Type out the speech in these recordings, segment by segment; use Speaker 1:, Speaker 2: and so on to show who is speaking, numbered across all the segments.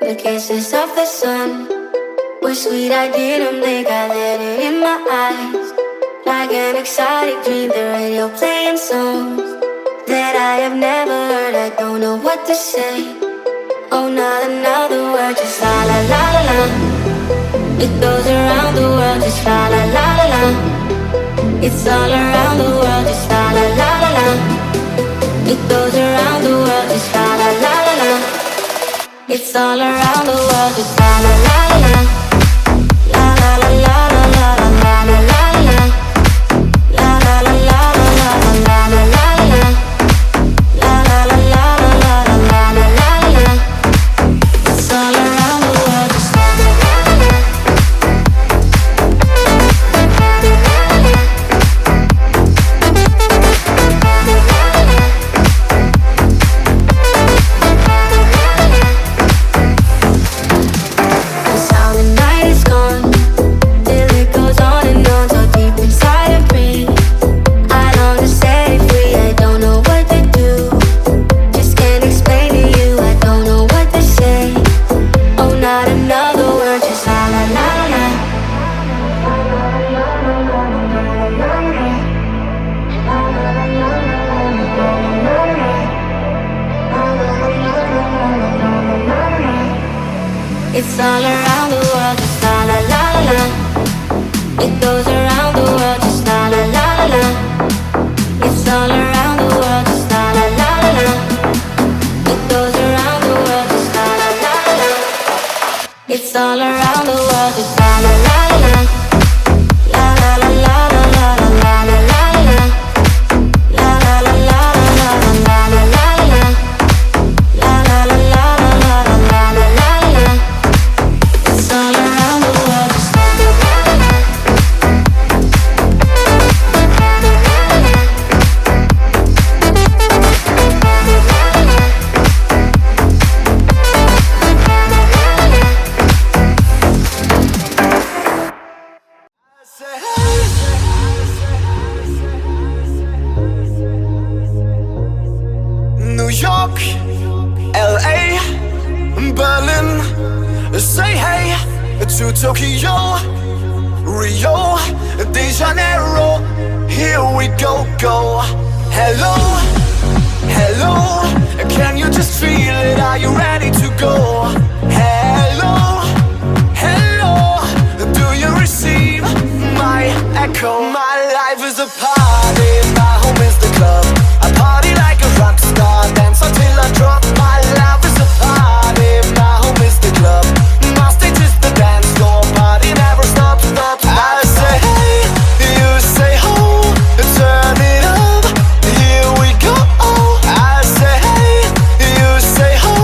Speaker 1: The kisses of the sun were sweet, I didn't blink, I let it in my eyes. Like an exotic dream, the radio playing songs that I have never heard. I don't know what to say. Oh, not another word, just la la la la la. It goes around the world, just la la la la la. It's all around the world, just la la la la la. It goes around the world, just la la la la la. It's all around the world, just la la la la la. La la la la la la la la la la. La la la la la la la la la la. La la la la la la la la la la. It's all around the world, just la la la la. It's all around the world, just la la la la la. It goes around the world, just la la la la la. It's all around the world, just la la la la la. It goes around the world, just la la la la la. It's all around the world, just la la la la la. La la la la la la la la la la. La la la la la la la la la la. La la la la la la la la la la. It's all around the world, just la la la la.
Speaker 2: New York, LA, Berlin, say hey to Tokyo, Rio de Janeiro. Here we go, go. Hello, hello, can you just feel it? Are you ready to go? Hello, hello, do you receive my echo? My life is a party, my home is the club. I party like a rock star, dance until I drop. My life is a party, my home is the club. My stage is the dance floor, party never stops, stops. I say hey, you say ho, turn it up, here we go. I say hey, you say ho,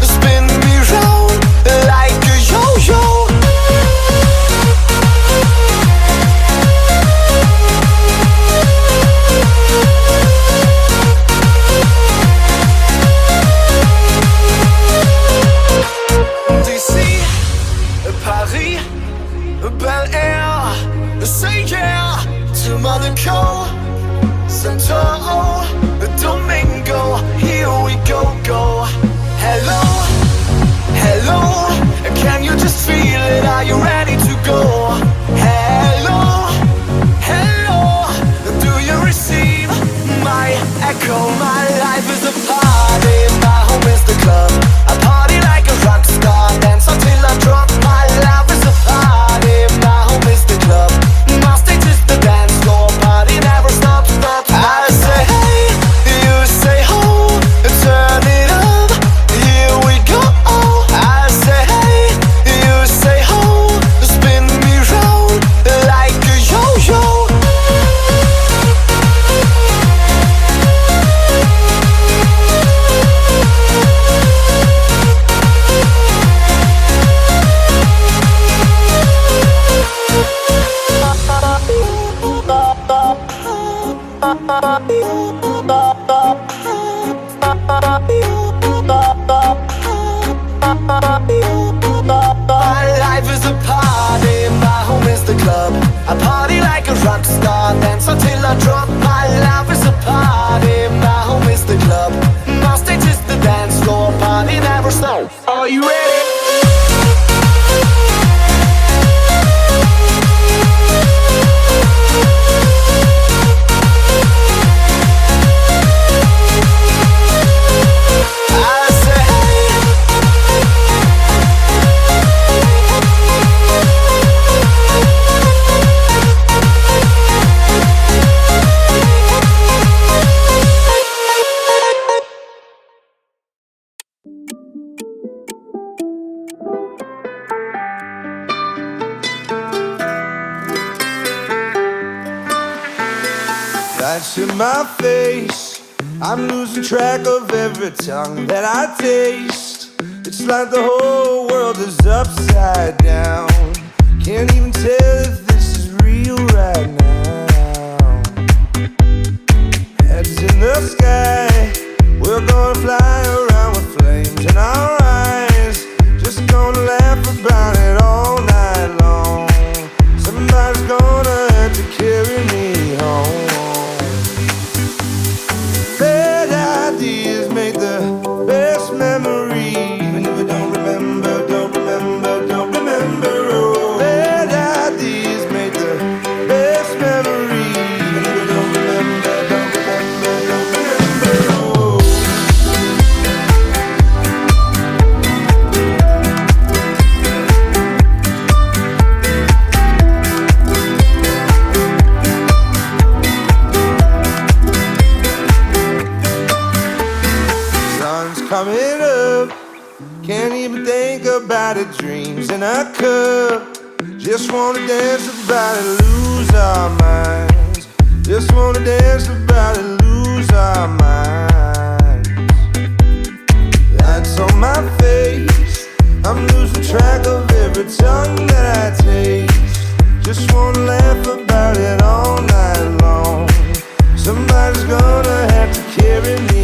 Speaker 2: spin me round like a yo-yo. DC, Paris, Bel Air, say yeah to Monaco, Santo Domingo. Here we go, go. Hello, hello, can you just feel it? Are you ready to go? Hello, hello, do you receive my echo? My life is a party, my home is the club. I party like a rock star, dance until I drop. My life is a party, my home is the club. My stage is the dance floor, party never stops, stops. I say hey, you say ho, turn it up, here we go. I say hey, you say ho, spin me round like a yo-yo. My life is a party, my home is the club. I party like a rock star, dance until I drop. My life is a party, my home is the club. My stage is the dance floor, party never stops. Are you ready? Lights in my face, I'm losing track of every tongue that I taste. It's like the whole world is upside down. Can't even tell if this is real right now. Heads in the sky, we're gonna fly around with flames in our eyes. Just gonna laugh about it all night long. Somebody's gonna have to carry me home. Bad ideas make the best memory. Even if I don't remember, don't remember, don't remember. Oh, bad ideas make the best memory. Even if I don't remember, don't remember, don't remember. Oh. Sun's coming up, can't even think about it. Dreams in a cup, just wanna dance about it, lose our minds. Just wanna dance about it, lose our minds. Lights on my face, I'm losing track of every tongue that I taste. Just wanna laugh about it all night long. Somebody's gonna have to carry me